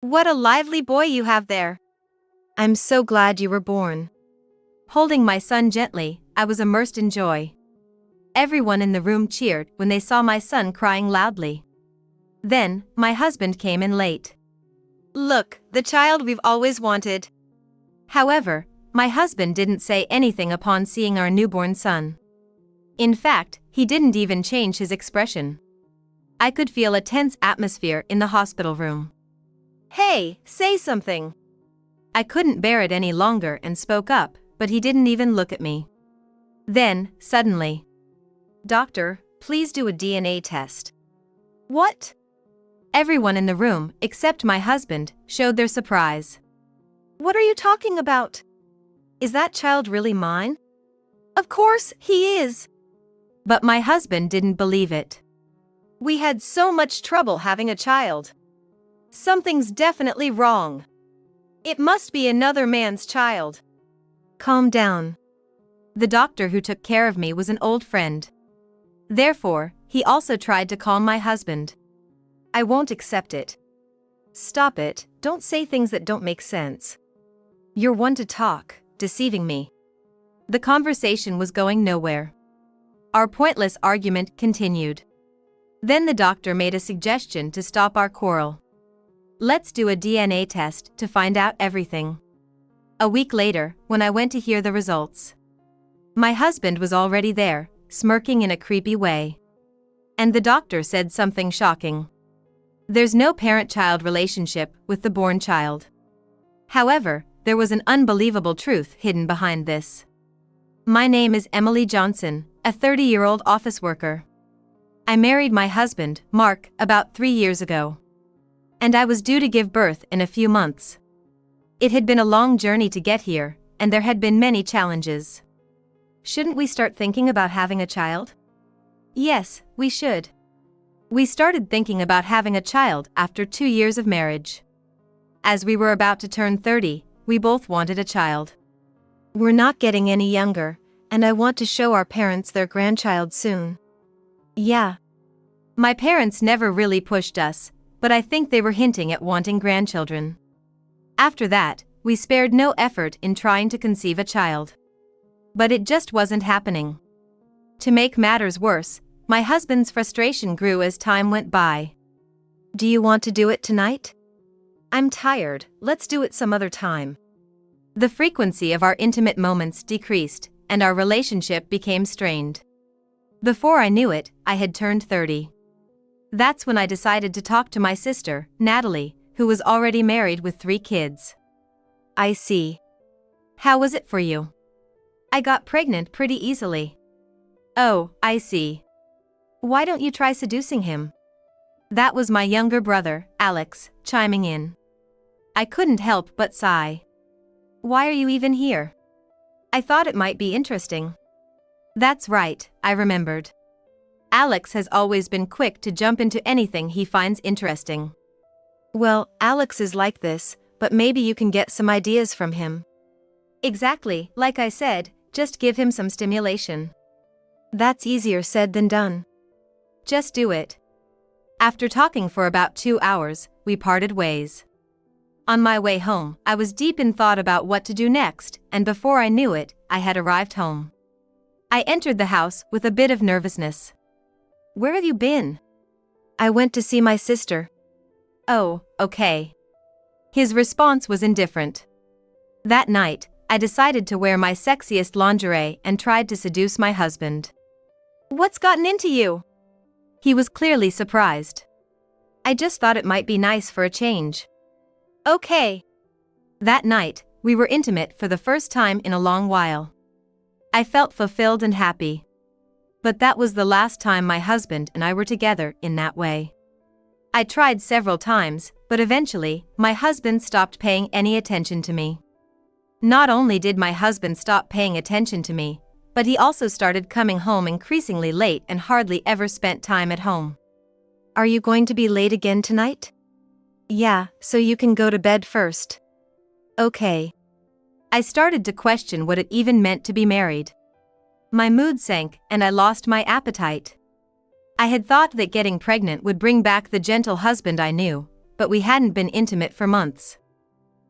What a lively boy you have there. I'm so glad you were born. Holding my son gently, I was immersed in joy. Everyone in the room cheered when they saw my son crying loudly. Then, my husband came in late. Look, the child we've always wanted. However, my husband didn't say anything upon seeing our newborn son. In fact, he didn't even change his expression. I could feel a tense atmosphere in the hospital room. Hey, say something. I couldn't bear it any longer and spoke up, but he didn't even look at me. Then, suddenly, Doctor, please do a DNA test. What? Everyone in the room, except my husband, showed their surprise. What are you talking about? Is that child really mine? Of course, he is. But my husband didn't believe it. We had so much trouble having a child. Something's definitely wrong. It must be another man's child. Calm down. The doctor who took care of me was an old friend. Therefore, he also tried to calm my husband. I won't accept it. Stop it, don't say things that don't make sense. You're one to talk, deceiving me. The conversation was going nowhere. Our pointless argument continued. Then the doctor made a suggestion to stop our quarrel. Let's do a DNA test to find out everything. A week later, when I went to hear the results, my husband was already there, smirking in a creepy way. And the doctor said something shocking. There's no parent-child relationship with the born child. However, there was an unbelievable truth hidden behind this. My name is Emily Johnson, a 30-year-old office worker. I married my husband, Mark, about 3 years ago. And I was due to give birth in a few months. It had been a long journey to get here, and there had been many challenges. Shouldn't we start thinking about having a child? Yes, we should. We started thinking about having a child after 2 years of marriage. As we were about to turn 30, we both wanted a child. We're not getting any younger, and I want to show our parents their grandchild soon. Yeah. My parents never really pushed us, but I think they were hinting at wanting grandchildren. After that, we spared no effort in trying to conceive a child. But it just wasn't happening. To make matters worse, my husband's frustration grew as time went by. Do you want to do it tonight? I'm tired, let's do it some other time. The frequency of our intimate moments decreased, and our relationship became strained. Before I knew it, I had turned 30. That's when I decided to talk to my sister, Natalie, who was already married with 3 kids. I see. How was it for you? I got pregnant pretty easily. Oh, I see. Why don't you try seducing him? That was my younger brother, Alex, chiming in. I couldn't help but sigh. Why are you even here? I thought it might be interesting. That's right, I remembered. Alex has always been quick to jump into anything he finds interesting. Well, Alex is like this, but maybe you can get some ideas from him. Exactly, like I said, just give him some stimulation. That's easier said than done. Just do it. After talking for about 2 hours, we parted ways. On my way home, I was deep in thought about what to do next, and before I knew it, I had arrived home. I entered the house with a bit of nervousness. Where have you been? I went to see my sister. Oh, okay. His response was indifferent. That night, I decided to wear my sexiest lingerie and tried to seduce my husband. What's gotten into you? He was clearly surprised. I just thought it might be nice for a change. Okay. That night, we were intimate for the first time in a long while. I felt fulfilled and happy. But that was the last time my husband and I were together in that way. I tried several times, but eventually, my husband stopped paying any attention to me. Not only did my husband stop paying attention to me, but he also started coming home increasingly late and hardly ever spent time at home. Are you going to be late again tonight? Yeah, so you can go to bed first. Okay. I started to question what it even meant to be married. My mood sank and I lost my appetite. I had thought that getting pregnant would bring back the gentle husband I knew, but we hadn't been intimate for months.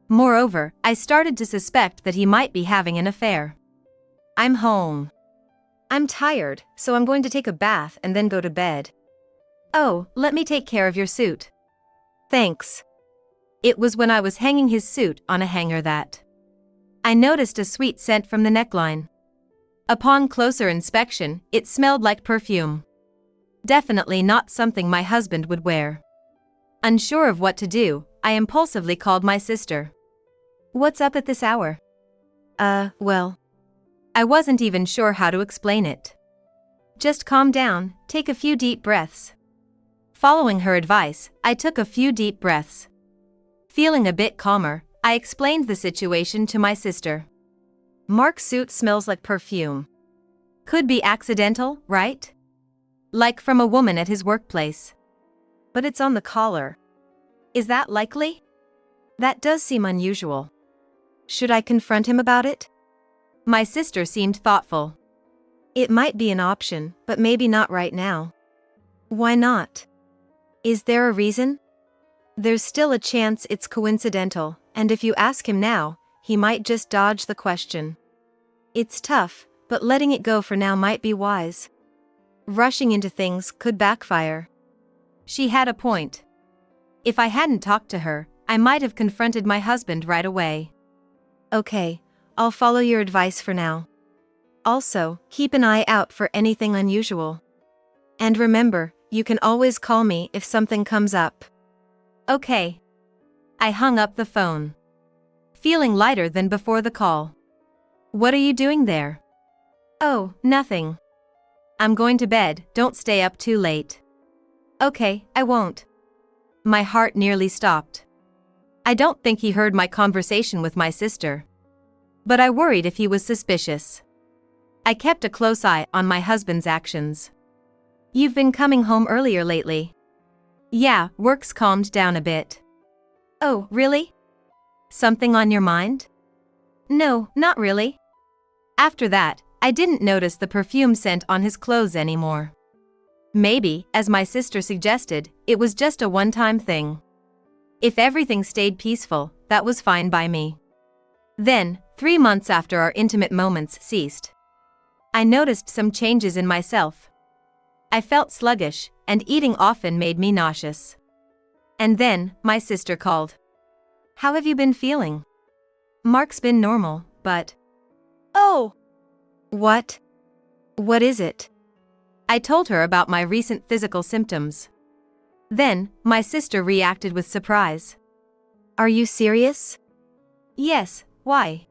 Moreover, I started to suspect that he might be having an affair. I'm home. I'm tired, so I'm going to take a bath and then go to bed. Oh, let me take care of your suit. Thanks. It was when I was hanging his suit on a hanger that I noticed a sweet scent from the neckline. Upon closer inspection, it smelled like perfume. Definitely not something my husband would wear. Unsure of what to do, I impulsively called my sister. What's up at this hour? Well. I wasn't even sure how to explain it. Just calm down, take a few deep breaths. Following her advice, I took a few deep breaths. Feeling a bit calmer, I explained the situation to my sister. Mark's suit smells like perfume. Could be accidental, right? Like from a woman at his workplace. But it's on the collar. Is that likely? That does seem unusual. Should I confront him about it? My sister seemed thoughtful. It might be an option, but maybe not right now. Why not? Is there a reason? There's still a chance it's coincidental, and if you ask him now, he might just dodge the question. It's tough, but letting it go for now might be wise. Rushing into things could backfire. She had a point. If I hadn't talked to her, I might have confronted my husband right away. Okay, I'll follow your advice for now. Also, keep an eye out for anything unusual. And remember, you can always call me if something comes up. Okay. I hung up the phone. Feeling lighter than before the call. What are you doing there? Oh, nothing. I'm going to bed, don't stay up too late. Okay, I won't. My heart nearly stopped. I don't think he heard my conversation with my sister. But I worried if he was suspicious. I kept a close eye on my husband's actions. You've been coming home earlier lately. Yeah, work's calmed down a bit. Oh, really? Something on your mind? No, not really. After that, I didn't notice the perfume scent on his clothes anymore. Maybe, as my sister suggested, it was just a one-time thing. If everything stayed peaceful, that was fine by me. Then, 3 months after our intimate moments ceased, I noticed some changes in myself. I felt sluggish, and eating often made me nauseous. And then, my sister called. How have you been feeling? Mark's been normal, but... Oh! What? What is it? I told her about my recent physical symptoms. Then, my sister reacted with surprise. Are you serious? Yes, why?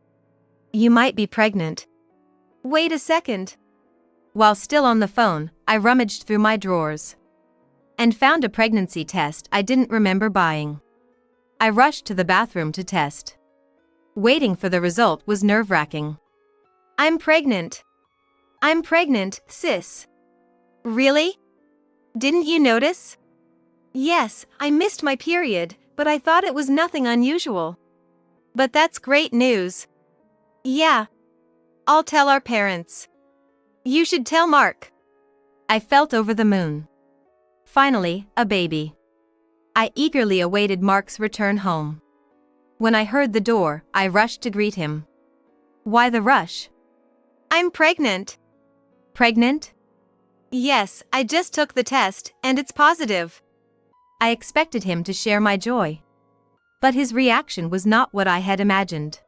You might be pregnant. Wait a second. While still on the phone, I rummaged through my drawers and found a pregnancy test I didn't remember buying. I rushed to the bathroom to test. Waiting for the result was nerve-wracking. I'm pregnant. I'm pregnant, sis. Really? Didn't you notice? Yes, I missed my period, but I thought it was nothing unusual. But that's great news. Yeah. I'll tell our parents. You should tell Mark. I felt over the moon. Finally, a baby. I eagerly awaited Mark's return home. When I heard the door, I rushed to greet him. Why the rush? I'm pregnant. Pregnant? Yes, I just took the test, and it's positive. I expected him to share my joy. But his reaction was not what I had imagined.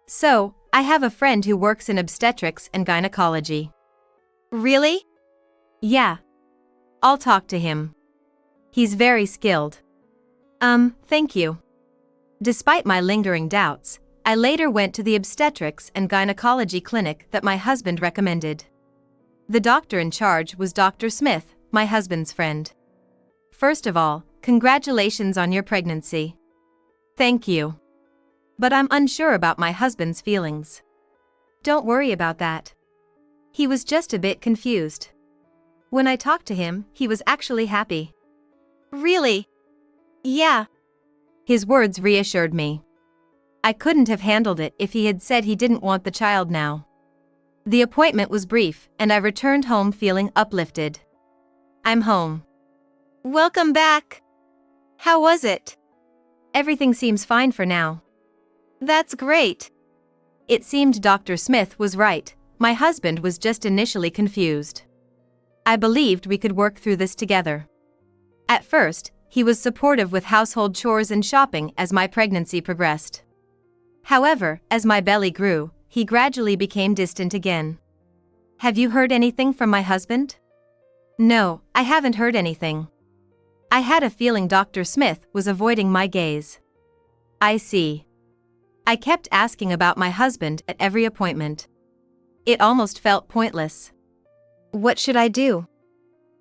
So, I have a friend who works in obstetrics and gynecology. Really? Yeah. I'll talk to him. He's very skilled. Thank you. Despite my lingering doubts, I later went to the obstetrics and gynecology clinic that my husband recommended. The doctor in charge was Dr. Smith, my husband's friend. First of all, congratulations on your pregnancy. Thank you. But I'm unsure about my husband's feelings. Don't worry about that. He was just a bit confused. When I talked to him, he was actually happy. Really? Yeah. His words reassured me. I couldn't have handled it if he had said he didn't want the child now. The appointment was brief, and I returned home feeling uplifted. I'm home. Welcome back. How was it? Everything seems fine for now. That's great. It seemed Dr. Smith was right. My husband was just initially confused. I believed we could work through this together. At first, he was supportive with household chores and shopping as my pregnancy progressed. However, as my belly grew, he gradually became distant again. Have you heard anything from my husband? No, I haven't heard anything. I had a feeling Dr. Smith was avoiding my gaze. I see. I kept asking about my husband at every appointment. It almost felt pointless. What should I do?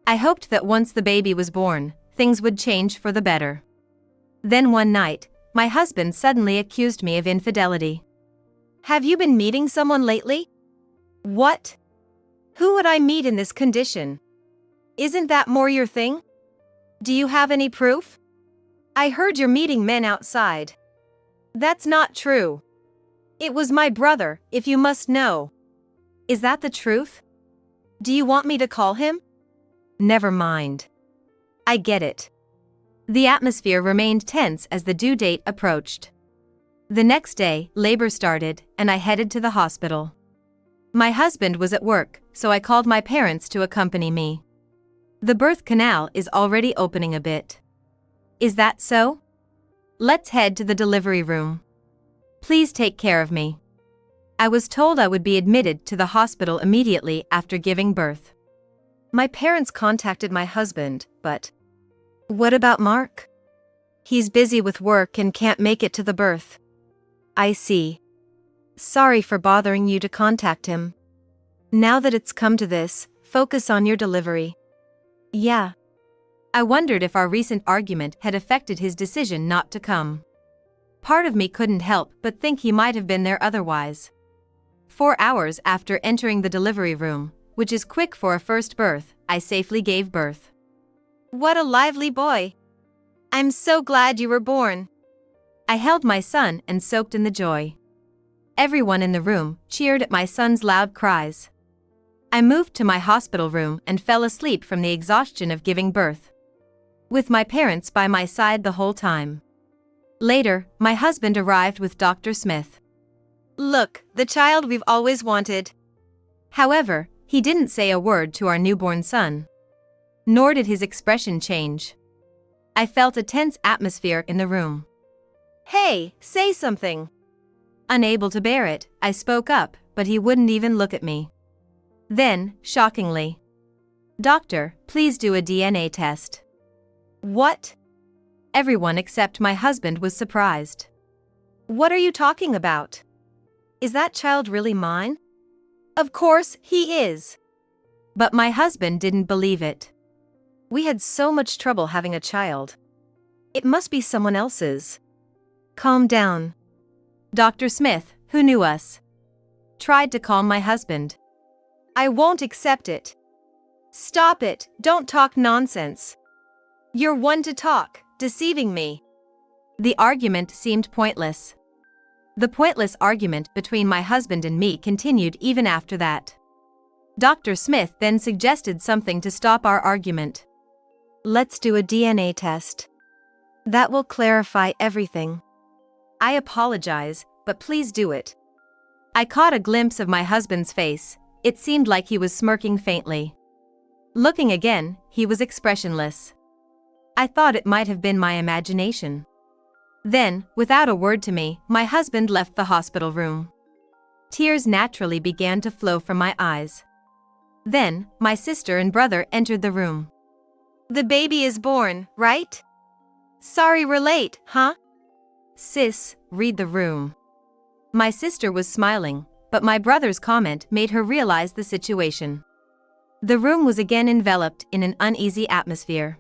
I hoped that once the baby was born, things would change for the better. Then one night, my husband suddenly accused me of infidelity. Have you been meeting someone lately? What? Who would I meet in this condition? Isn't that more your thing? Do you have any proof? I heard you're meeting men outside. That's not true. It was my brother, if you must know. Is that the truth? Do you want me to call him? Never mind. I get it. The atmosphere remained tense as the due date approached. The next day, labor started, and I headed to the hospital. My husband was at work, so I called my parents to accompany me. The birth canal is already opening a bit. Is that so? Let's head to the delivery room. Please take care of me. I was told I would be admitted to the hospital immediately after giving birth. My parents contacted my husband, but what about Mark? He's busy with work and can't make it to the birth. I see. Sorry for bothering you to contact him. Now that it's come to this, focus on your delivery. Yeah. I wondered if our recent argument had affected his decision not to come. Part of me couldn't help but think he might have been there otherwise. 4 hours after entering the delivery room, which is quick for a first birth, I safely gave birth. What a lively boy! I'm so glad you were born. I held my son and soaked in the joy. Everyone in the room cheered at my son's loud cries. I moved to my hospital room and fell asleep from the exhaustion of giving birth, with my parents by my side the whole time. Later, my husband arrived with Dr. Smith. Look, the child we've always wanted. However, he didn't say a word to our newborn son. Nor did his expression change. I felt a tense atmosphere in the room. Hey, say something. Unable to bear it, I spoke up, but he wouldn't even look at me. Then, shockingly, Doctor, please do a DNA test. What? Everyone except my husband was surprised. What are you talking about? Is that child really mine? Of course, he is. But my husband didn't believe it. We had so much trouble having a child. It must be someone else's. Calm down. Dr. Smith, who knew us, tried to calm my husband. I won't accept it. Stop it, don't talk nonsense. You're one to talk, deceiving me. The argument seemed pointless. The pointless argument between my husband and me continued even after that. Dr. Smith then suggested something to stop our argument. Let's do a DNA test. That will clarify everything. I apologize, but please do it. I caught a glimpse of my husband's face. It seemed like he was smirking faintly. Looking again, he was expressionless. I thought it might have been my imagination. Then, without a word to me, my husband left the hospital room. Tears naturally began to flow from my eyes. Then, my sister and brother entered the room. The baby is born, right? Sorry we're late, huh? Sis, read the room. My sister was smiling, but my brother's comment made her realize the situation. The room was again enveloped in an uneasy atmosphere.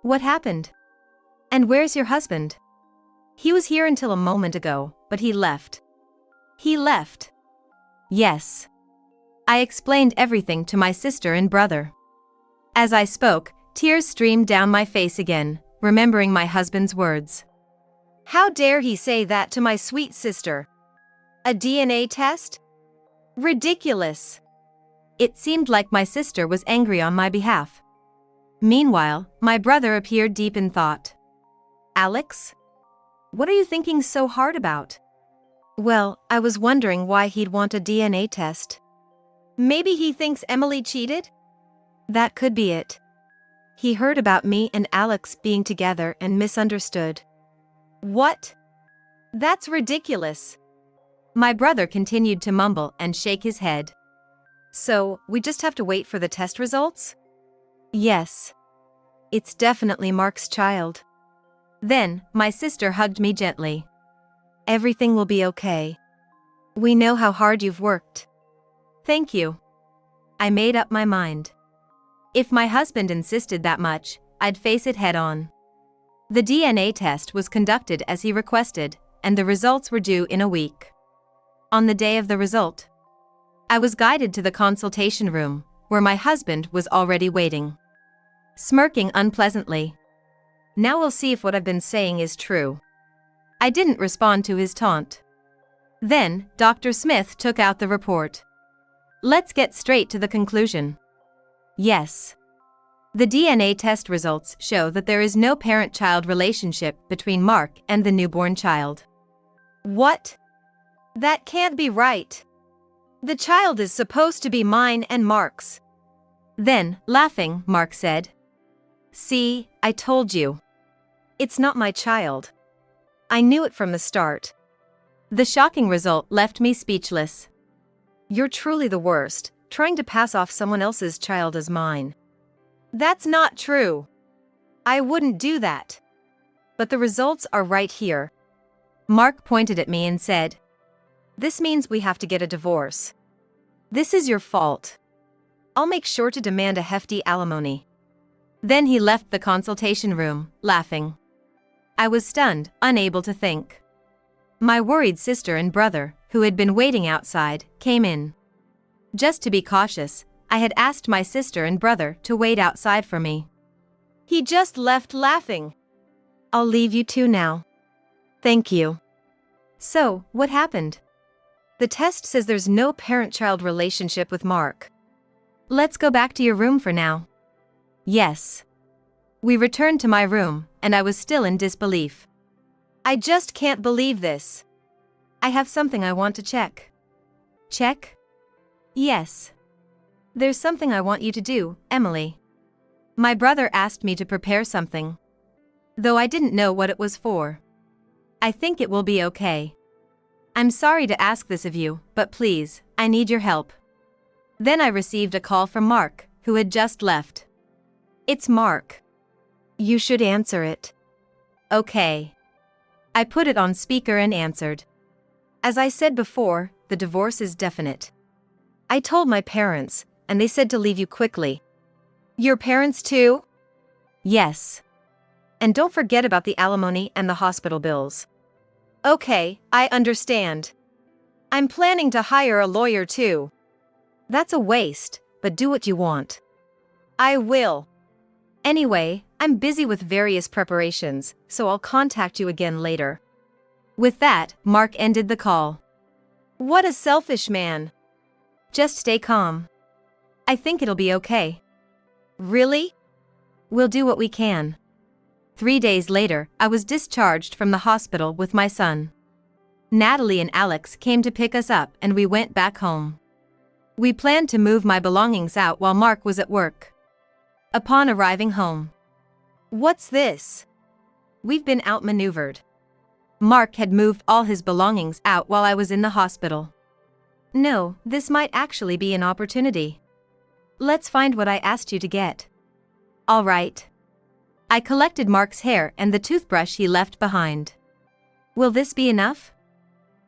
What happened? And where's your husband? He was here until a moment ago, but he left. He left? Yes. I explained everything to my sister and brother. As I spoke, tears streamed down my face again, remembering my husband's words. How dare he say that to my sweet sister? A DNA test? Ridiculous. It seemed like my sister was angry on my behalf. Meanwhile, my brother appeared deep in thought. Alex? What are you thinking so hard about? Well, I was wondering why he'd want a DNA test. Maybe he thinks Emily cheated? That could be it. He heard about me and Alex being together and misunderstood. What? That's ridiculous. My brother continued to mumble and shake his head. So, we just have to wait for the test results? Yes. It's definitely Mark's child. Then, my sister hugged me gently. Everything will be okay. We know how hard you've worked. Thank you. I made up my mind. If my husband insisted that much, I'd face it head on. The DNA test was conducted as he requested, and the results were due in a week. On the day of the result, I was guided to the consultation room, where my husband was already waiting. Smirking unpleasantly. Now we'll see if what I've been saying is true. I didn't respond to his taunt. Then, Dr. Smith took out the report. Let's get straight to the conclusion. Yes. The DNA test results show that there is no parent-child relationship between Mark and the newborn child. What? That can't be right. The child is supposed to be mine and Mark's. Then, laughing, Mark said, "See, I told you. It's not my child. I knew it from the start." The shocking result left me speechless. You're truly the worst, trying to pass off someone else's child as mine. That's not true. I wouldn't do that. But the results are right here. Mark pointed at me and said, "This means we have to get a divorce. This is your fault. I'll make sure to demand a hefty alimony." Then he left the consultation room, laughing. I was stunned, unable to think. My worried sister and brother, who had been waiting outside, came in. Just to be cautious, I had asked my sister and brother to wait outside for me. He just left laughing. I'll leave you two now. Thank you. So, what happened? The test says there's no parent-child relationship with Mark. Let's go back to your room for now. Yes. We returned to my room, and I was still in disbelief. I just can't believe this. I have something I want to check. Check? Yes. There's something I want you to do, Emily. My brother asked me to prepare something. Though I didn't know what it was for. I think it will be okay. I'm sorry to ask this of you, but please, I need your help. Then I received a call from Mark, who had just left. It's Mark. You should answer it. Okay. I put it on speaker and answered. As I said before, the divorce is definite. I told my parents, and they said to leave you quickly. Your parents too? Yes. And don't forget about the alimony and the hospital bills. Okay, I understand. I'm planning to hire a lawyer too. That's a waste, but do what you want. I will. Anyway, I'm busy with various preparations, so I'll contact you again later. With that, Mark ended the call. What a selfish man. Just stay calm. I think it'll be okay. Really? We'll do what we can. 3 days later, I was discharged from the hospital with my son. Natalie and Alex came to pick us up and we went back home. We planned to move my belongings out while Mark was at work. Upon arriving home. What's this? We've been outmaneuvered. Mark had moved all his belongings out while I was in the hospital. No, this might actually be an opportunity. Let's find what I asked you to get. All right. I collected Mark's hair and the toothbrush he left behind. Will this be enough?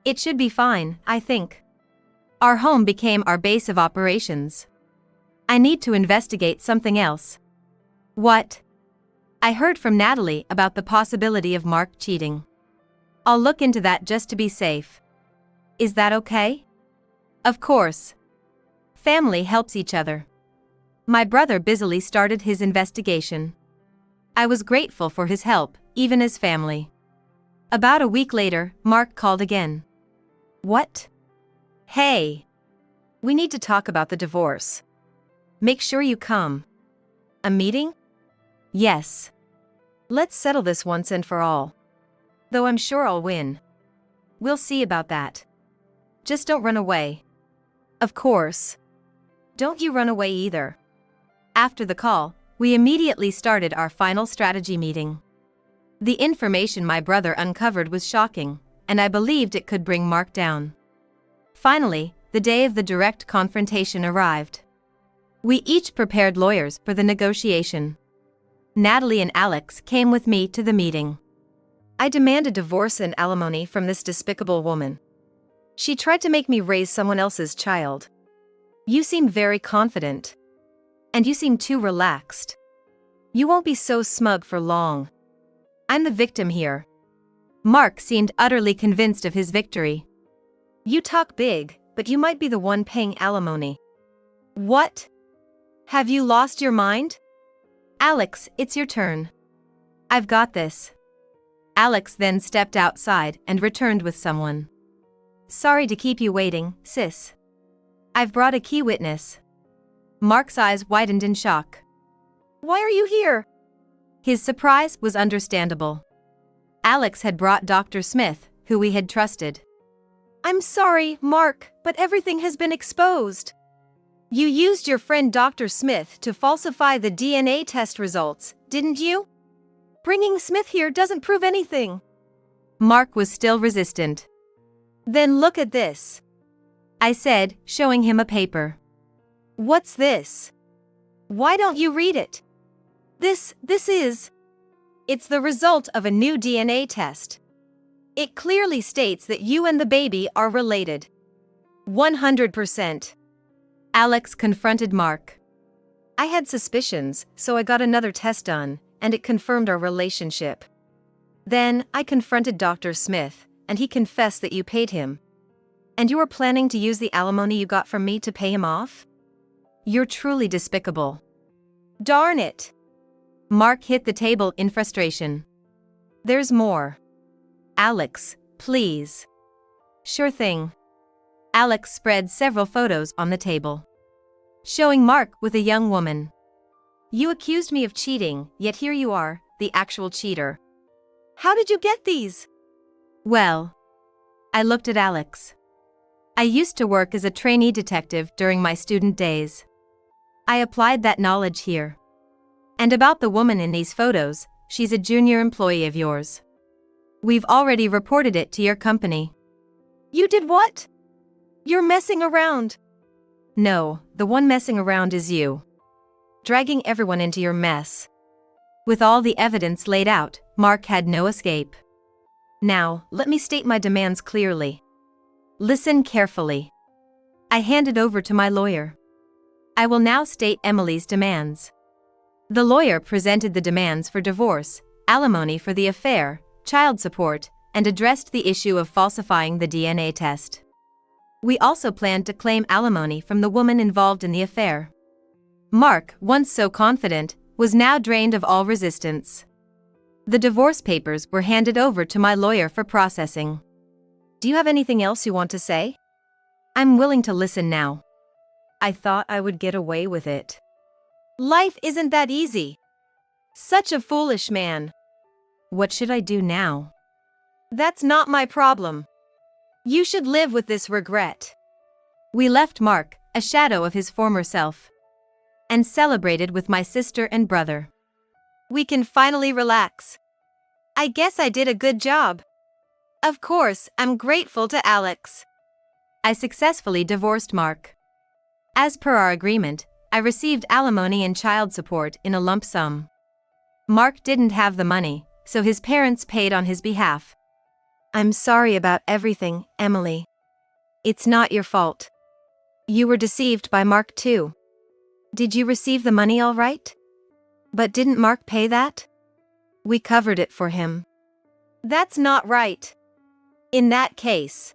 It should be fine, I think. Our home became our base of operations. I need to investigate something else. What? I heard from Natalie about the possibility of Mark cheating. I'll look into that just to be safe. Is that okay? Of course. Family helps each other. My brother busily started his investigation. I was grateful for his help, even as family. About a week later, Mark called again. What? Hey. We need to talk about the divorce. Make sure you come. A meeting? Yes. Let's settle this once and for all. Though I'm sure I'll win. We'll see about that. Just don't run away. Of course. Don't you run away either. After the call, we immediately started our final strategy meeting. The information my brother uncovered was shocking, and I believed it could bring Mark down. Finally, the day of the direct confrontation arrived. We each prepared lawyers for the negotiation. Natalie and Alex came with me to the meeting. I demanded divorce and alimony from this despicable woman. She tried to make me raise someone else's child. You seem very confident. And you seem too relaxed. You won't be so smug for long. I'm the victim here. Mark seemed utterly convinced of his victory. You talk big, but you might be the one paying alimony. What? Have you lost your mind? Alex, it's your turn. I've got this. Alex then stepped outside and returned with someone. Sorry to keep you waiting, sis. I've brought a key witness. Mark's eyes widened in shock. Why are you here? His surprise was understandable. Alex had brought Dr. Smith, who we had trusted. I'm sorry, Mark, but everything has been exposed. You used your friend Dr. Smith to falsify the DNA test results, didn't you? Bringing Smith here doesn't prove anything. Mark was still resistant. Then look at this, I said, showing him a paper. What's this? Why don't you read it? This is... It's the result of a new DNA test. It clearly states that you and the baby are related. 100%. Alex confronted Mark. I had suspicions, so I got another test done, and it confirmed our relationship. Then, I confronted Dr. Smith, and he confessed that you paid him. And you were planning to use the alimony you got from me to pay him off? You're truly despicable. Darn it! Mark hit the table in frustration. There's more. Alex, please. Sure thing. Alex spread several photos on the table, showing Mark with a young woman. You accused me of cheating, yet here you are, the actual cheater. How did you get these? Well, I looked at Alex. I used to work as a trainee detective during my student days. I applied that knowledge here. And about the woman in these photos, she's a junior employee of yours. We've already reported it to your company. You did what? You're messing around. No, the one messing around is you. Dragging everyone into your mess. With all the evidence laid out, Mark had no escape. Now, let me state my demands clearly. Listen carefully. I handed over to my lawyer. I will now state Emily's demands. The lawyer presented the demands for divorce, alimony for the affair, child support, and addressed the issue of falsifying the DNA test. We also planned to claim alimony from the woman involved in the affair. Mark, once so confident, was now drained of all resistance. The divorce papers were handed over to my lawyer for processing. Do you have anything else you want to say? I'm willing to listen now. I thought I would get away with it. Life isn't that easy. Such a foolish man. What should I do now? That's not my problem. You should live with this regret. We left Mark, a shadow of his former self, and celebrated with my sister and brother. We can finally relax. I guess I did a good job. Of course, I'm grateful to Alex. I successfully divorced Mark. As per our agreement, I received alimony and child support in a lump sum. Mark didn't have the money, so his parents paid on his behalf. I'm sorry about everything, Emily. It's not your fault. You were deceived by Mark too. Did you receive the money all right? But didn't Mark pay that? We covered it for him. That's not right. In that case,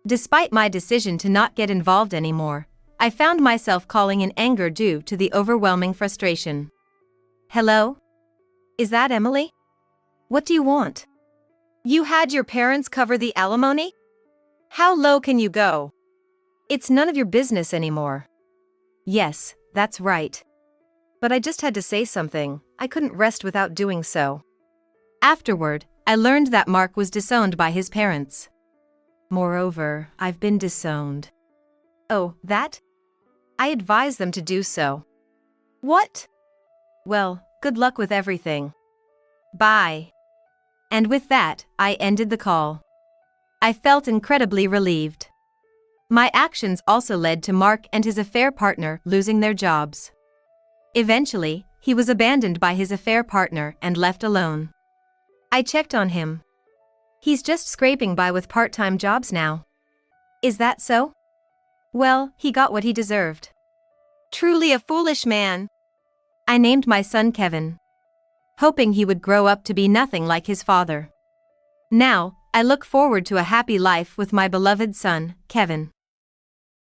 despite my decision to not get involved anymore, I found myself calling in anger due to the overwhelming frustration. Hello? Is that Emily? What do you want? You had your parents cover the alimony? How low can you go? It's none of your business anymore. Yes, that's right. But I just had to say something. I couldn't rest without doing so. Afterward, I learned that Mark was disowned by his parents. Moreover, I've been disowned. Oh, that? I advise them to do so. What? Well, good luck with everything. Bye. And with that, I ended the call. I felt incredibly relieved. My actions also led to Mark and his affair partner losing their jobs. Eventually, he was abandoned by his affair partner and left alone. I checked on him. He's just scraping by with part-time jobs now. Is that so? Well, he got what he deserved. Truly a foolish man. I named my son Kevin, hoping he would grow up to be nothing like his father. Now, I look forward to a happy life with my beloved son, Kevin.